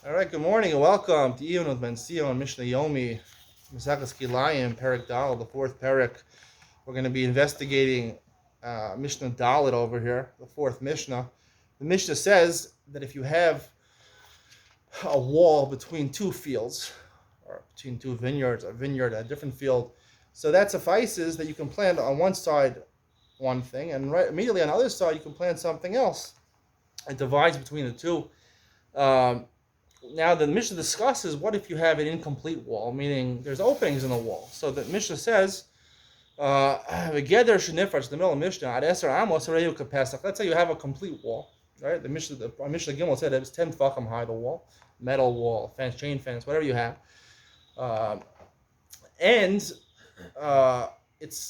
All right, good morning and welcome to Iyun with Mensio and Mishna Yomi, Masakas Kilayim, Perik Dal, the fourth Perik. We're going to be investigating Mishnah Dalit over here, the fourth Mishnah. The Mishnah says that if you have a wall between two fields, or between two vineyards, a vineyard, a different field, so that suffices that you can plant on one side one thing, and right immediately on the other side you can plant something else. It divides between the two. Um, Now the Mishnah discusses what if you have an incomplete wall, meaning there's openings in the wall. So the Mishnah says, "V'geder shenifrash," the middle of Mishnah, "ad eser amos hareyu kapesach." Let's say you have a complete wall, right? The Mishnah Gimel said it was 10 tefachim high, the wall, metal wall, fence, chain fence, whatever you have, and it's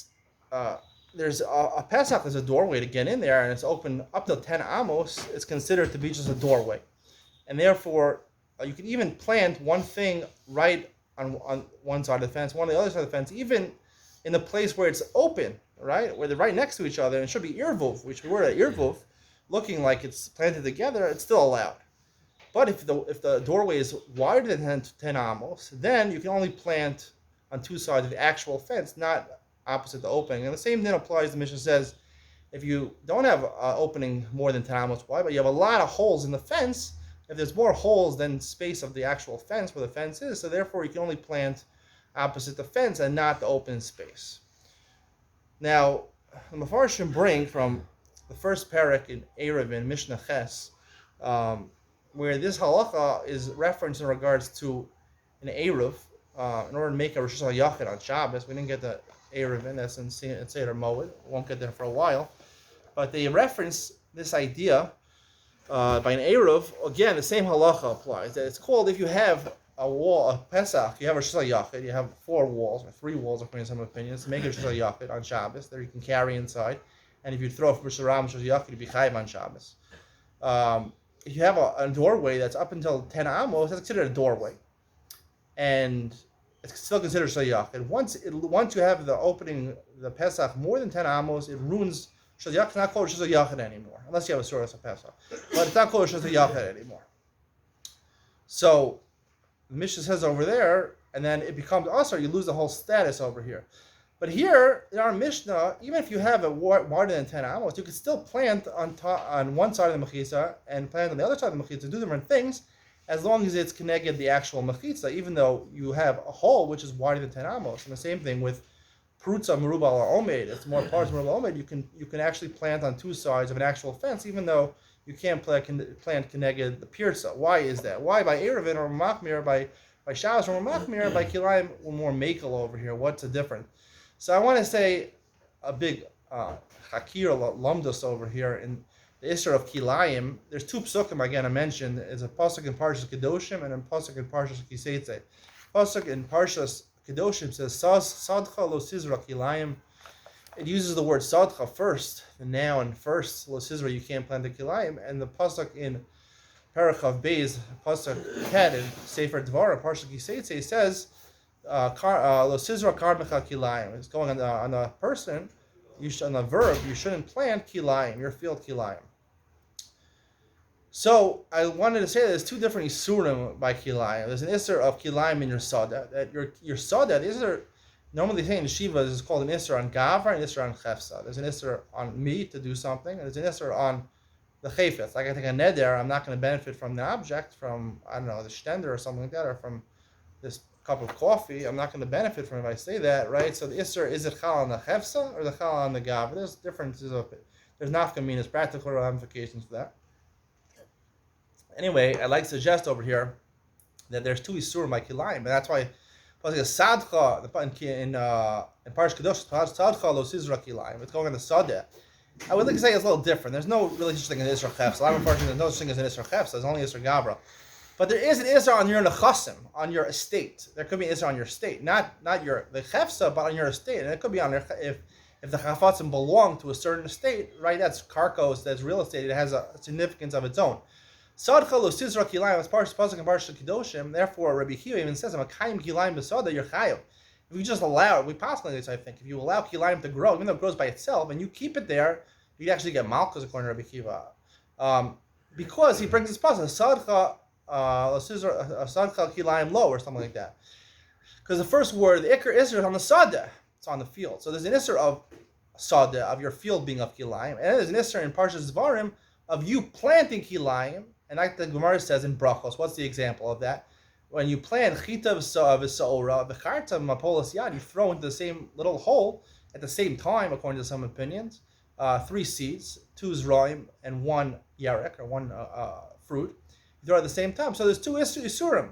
there's a pesach. There's a doorway to get in there, and it's open up to 10 amos. It's considered to be just a doorway, and therefore you can even plant one thing right on one side of the fence, one on the other side of the fence, even in the place where it's open, right, where they're right next to each other, and it should be irvuv, which we were at irvuv, looking like it's planted together, it's still allowed. But if the doorway is wider than 10 amos, then you can only plant on two sides of the actual fence, not opposite the opening. And the same thing applies, the Mishnah says, if you don't have an opening more than 10 amos wide, but you have a lot of holes in the fence, if there's more holes than space of the actual fence where the fence is, so therefore you can only plant opposite the fence and not the open space. Now, the Mefarshim bring from the first parak in Erev in Mishnah Ches, where this halacha is referenced in regards to an Erev, in order to make a Rosh Hashanah on Shabbos. We didn't get the Erev in, that's in Seder Moed, won't get there for a while, but they reference this idea by an Eruv. Again, the same halacha applies. That it's called, if you have a wall, a Pesach, you have a Rosh Hashanah, you have 4 walls, or 3 walls, according to some opinions, make a Rosh Hashanah on Shabbos, that you can carry inside. And if you throw Rosh Hashanah, you'd be chayiv on Shabbos. If you have a doorway that's up until 10 amos, that's considered a doorway. And it's still considered Shayach. And once you have the opening, the Pesach, more than 10 amos, it ruins Shayach. It's not called Shayach anymore, unless you have a source of Pesach. But it's not called Shayach anymore. So the Mishnah says over there, and then it becomes also, you lose the whole status over here. But here in our Mishnah, even if you have a wider than 10 amos, you can still plant on one side of the mechitza and plant on the other side of the mechitza, do different things, as long as it's connected the actual mechitza, even though you have a hole which is wider than 10 amos. And the same thing with Prutza, Merubal, or Omed. It's more parts Merubal, Omed. You can actually plant on two sides of an actual fence, even though you can't plant connected the Pirza. Why is that? Why by Erevin or Machmir, by Shabbos or Machmir, by Kilayim or more Makel over here? What's the difference? So I want to say a big Hakir Lumdus over here in the Isser of Kilayim. There's 2 psukim again I mentioned. It's a pasuk in Parshas Kedoshim and a pasuk in Parshas Kiseitze. Pasuk in Parshas Kedoshim says Sadcha lo Sizra Kilayim. It uses the word Sadcha first, the noun first. Lo Sizra, you can't plant the Kilayim. And the pasuk in Parachav Beis, pasuk Ket in Sefer Dvar, Parshas Kiseitze says Lo Sizra Karmecha Kilayim. It's going on the person. On the verb, you shouldn't plant Kilayim, your field Kilayim. So I wanted to say that there's 2 different isurim by Kilayim. There's an isur of Kilayim in your sada. That your sada, the isur, normally say in Shiva is called an isur on Gavra and isur on Chefsa. There's an isur on me to do something, and there's an isur on the Chayfetz. Like I think a neder, I'm not going to benefit from the object, from, I don't know, the shtender or something like that, or from this cup of coffee. I'm not going to benefit from it if I say that, right? So the isur, is it chal on the Chefsa or the chal on the Gavra? There's differences of it. There's nafkaminas, practical ramifications for that. Anyway, I'd like to suggest over here that there's 2 isurim by Kilayim, and that's why Sadcha in Parsh Kadosh, Sadcha lo Sizra Kilayim. It's going on the Sadeh. I would like to say it's a little different. There's no really such thing as Isra Chefs. A lot of there's no such thing as an Isra Chefs. There's only Isra Gabra. But there is an Isra on your Nechasim, on your estate. There could be an Isra on your estate, not the Chefsa, but on your estate, and it could be on there if the Chafatzim belong to a certain estate, right? That's karkos, that's real estate. It has a significance of its own. Sadcha lo Sizra Kilayim is pasuk in Parshas Kedoshim. Therefore, Rabbi Kilayim even says, "I'm a kaim Kilayim b'sada you're chayav." If you just allow it, we possibly this, I think, if you allow Kilayim to grow, even though it grows by itself, and you keep it there, you actually get malchus according to Rabbi Kiva, because he brings this pasuk. Sadcha Kilayim low or something like that. Because the first word, the Iker Isser, is on the Sada. It's on the field. So there's an Isser of Sada, of your field being of Kilayim. And there's an Isser in Parshas Dvarim of you planting Kilayim. And like the Gemara says in Brachos, what's the example of that? When you plant Chita v'Sa'ora, v'Charta Mapolas Yad, you throw into the same little hole at the same time, according to some opinions, 3 seeds, 2 Zraim, and 1 Yarek, or 1 fruit. You throw at the same time. So there's 2 Isurim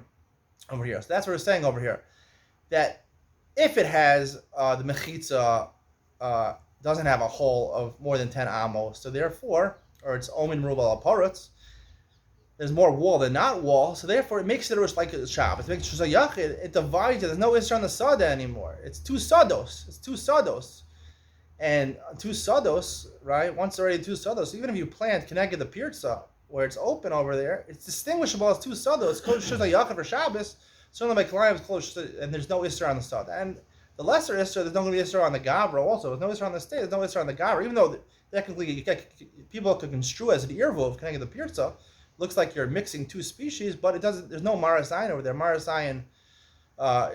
over here. So that's what we're saying over here. That if it has the mechitza doesn't have a hole of more than 10 amos, so therefore, or it's omen merubal aparutz, there's more wall than not wall, so therefore it makes it like a Shabbos. It makes it a yachid. It divides it. There's no isra on the sada anymore. It's 2 sados. It's 2 sados, and 2 sados, right? Once already 2 sados. So even if you plant connected the pirza where it's open over there, it's distinguishable as 2 sados. It's called a yachid for Shabbos. Certainly, my Kilayim is close, and there's no Isser on the Sada. And the lesser Isser, there's no going to be Isser on the Gavra also. There's no Isser on the state, there's no Isser on the Gavra. Even though technically people could construe as an Irvov, connecting the Pirza, looks like you're mixing 2 species, but it doesn't. There's no Marasayan over there. Marasayan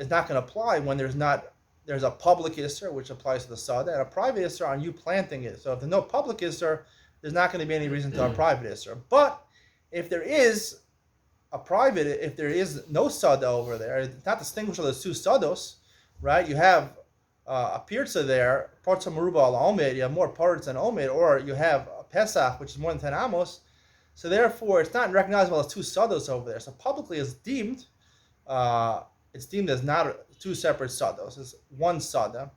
is not going to apply when there's a public Isser, which applies to the Sada, and a private Isser on you planting it. So if there's no public Isser, there's not going to be any reason to have a private Isser. But if there is a private, if there is no sada over there, it's not distinguishable as 2 sados, right? You have a pirza there, parts of maruba al omid, you have more parts than omid, or you have a pesach, which is more than 10 amos. So therefore, it's not recognizable as 2 sados over there. So publicly, it's deemed as not 2 separate sados. It's 1 sada,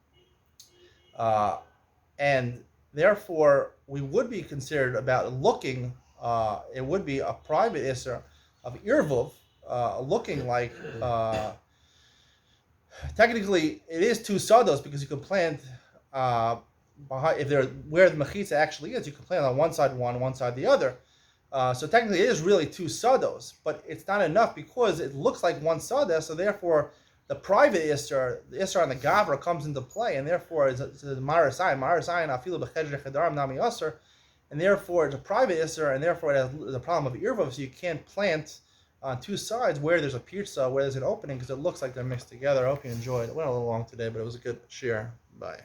and therefore we would be considered about looking. It would be a private isser of Irvov, looking like technically it is 2 sados because you can plant behind, if they're where the mechitza actually is, you can plant on one side the other. So technically it is really 2 sados, but it's not enough because it looks like 1 sada. So therefore, the private isser, the isser on the gavra, comes into play, and therefore it's a marasayin afilu b'chedr chedarim nami aser. And therefore, it's a private isser, and therefore it has the problem of irvav, so you can't plant on 2 sides where there's a pirza, where there's an opening, because it looks like they're mixed together. I hope you enjoyed. It went a little long today, but it was a good share. Bye.